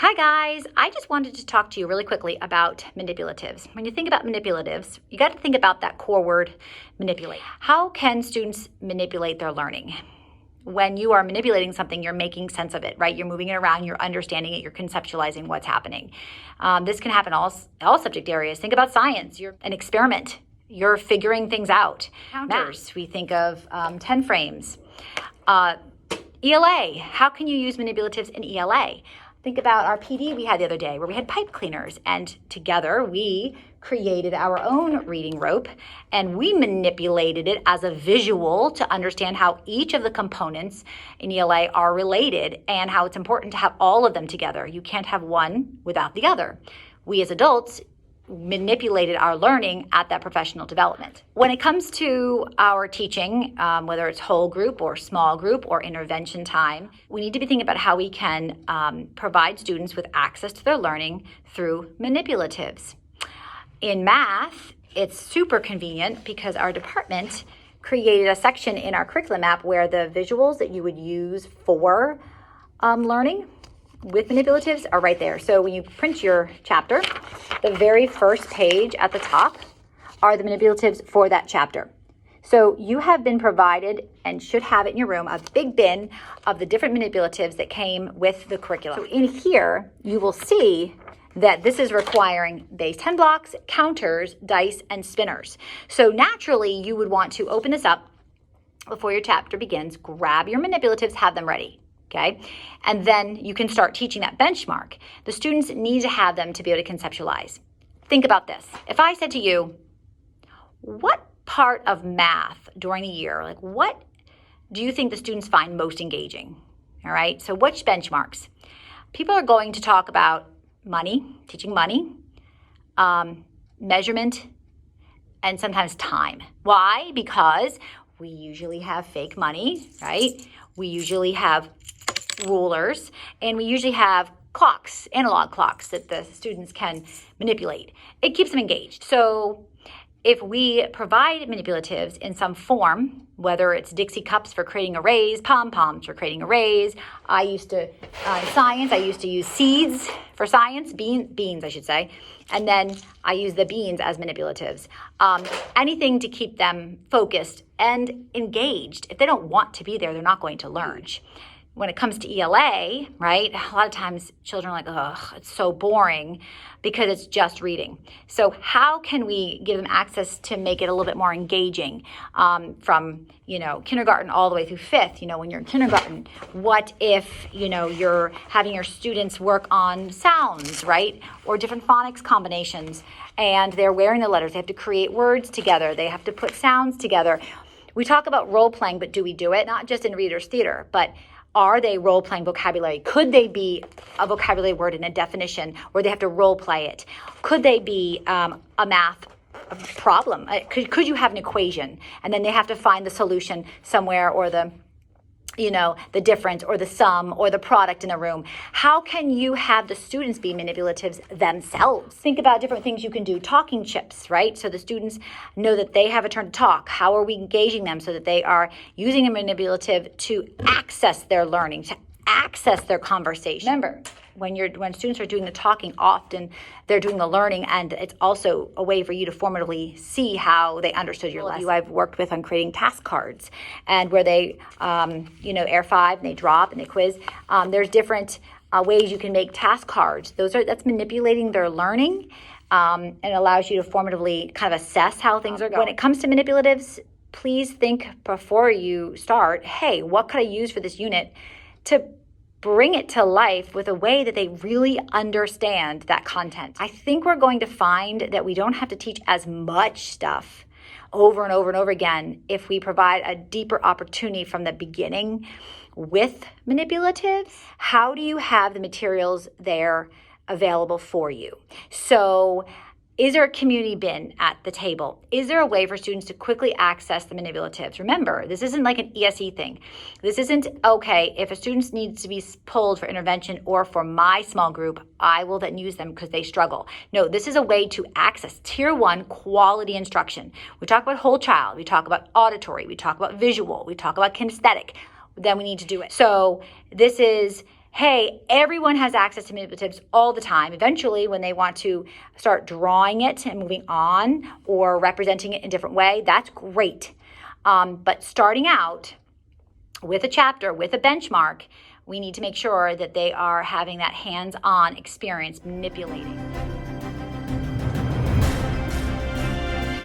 Hi guys, I just wanted to talk to you really quickly about manipulatives. When you think about manipulatives, you got to think about that core word, manipulate. How can students manipulate their learning? When you are manipulating something, you're making sense of it, right? You're moving it around, you're understanding it, you're conceptualizing what's happening. This can happen in all subject areas. Think about science. You're an experiment. You're figuring things out. Counters, we think of 10 frames. ELA, how can you use manipulatives in ELA? Think about our PD we had the other day where we had pipe cleaners, and together we created our own reading rope and we manipulated it as a visual to understand how each of the components in ELA are related and how it's important to have all of them together. You can't have one without the other. We as adults manipulated our learning at that professional development. When it comes to our teaching, whether it's whole group or small group or intervention time, we need to be thinking about how we can provide students with access to their learning through manipulatives. In math, it's super convenient because our department created a section in our curriculum app where the visuals that you would use for learning with manipulatives are right there. So when you print your chapter, the very first page at the top are the manipulatives for that chapter. So you have been provided and should have it in your room a big bin of the different manipulatives that came with the curriculum. So in here, you will see that this is requiring base 10 blocks, counters, dice, and spinners. So naturally, you would want to open this up before your chapter begins, grab your manipulatives, have them ready. Okay, and then you can start teaching that benchmark. The students need to have them to be able to conceptualize. Think about this. If I said to you, what part of math during the year, like what do you think the students find most engaging? All right, so which benchmarks? People are going to talk about money, teaching money, measurement, and sometimes time. Why? Because we usually have fake money, right? We usually have rulers, and we usually have clocks, analog clocks that the students can manipulate. It keeps them engaged. So if we provide manipulatives in some form, whether it's Dixie cups for creating arrays, pom-poms for creating arrays, science, I used to use seeds for science, beans, I should say, and then I use the beans as manipulatives. Anything to keep them focused and engaged. If they don't want to be there, they're not going to learn. When it comes to ELA, right, a lot of times children are like, ugh, it's so boring because it's just reading. So how can we give them access to make it a little bit more engaging from, kindergarten all the way through fifth? When you're in kindergarten, what if, you're having your students work on sounds, right, or different phonics combinations, and they're wearing the letters. They have to create words together. They have to put sounds together. We talk about role playing, but do we do it? Not just in Reader's Theater, but are they role-playing vocabulary? Could they be a vocabulary word in a definition where they have to role-play it? Could they be a math problem? Could you have an equation and then they have to find the solution somewhere, or the difference or the sum or the product in the room? How can you have the students be manipulatives themselves? Think about different things you can do. Talking chips, right? So the students know that they have a turn to talk. How are we engaging them so that they are using a manipulative to access their learning, to access their conversation? Remember, when students are doing the talking, often they're doing the learning, and it's also a way for you to formatively see how they understood your lesson. I've worked with on creating task cards, and where they, air 5, and they drop and they quiz. There's different ways you can make task cards. That's manipulating their learning, and it allows you to formatively kind of assess how things are going. When it comes to manipulatives, please think before you start, hey, what could I use for this unit to bring it to life with a way that they really understand that content. I think we're going to find that we don't have to teach as much stuff over and over and over again if we provide a deeper opportunity from the beginning with manipulatives. How do you have the materials there available for you? So is there a community bin at the table? Is there a way for students to quickly access the manipulatives? Remember, this isn't like an ESE thing. This isn't, okay, if a student needs to be pulled for intervention or for my small group, I will then use them because they struggle. No, this is a way to access Tier 1 quality instruction. We talk about whole child, we talk about auditory, we talk about visual, we talk about kinesthetic. Then we need to do it. So this is hey, everyone has access to manipulatives all the time. Eventually, when they want to start drawing it and moving on or representing it in a different way, that's great. But starting out with a chapter, with a benchmark, we need to make sure that they are having that hands-on experience manipulating.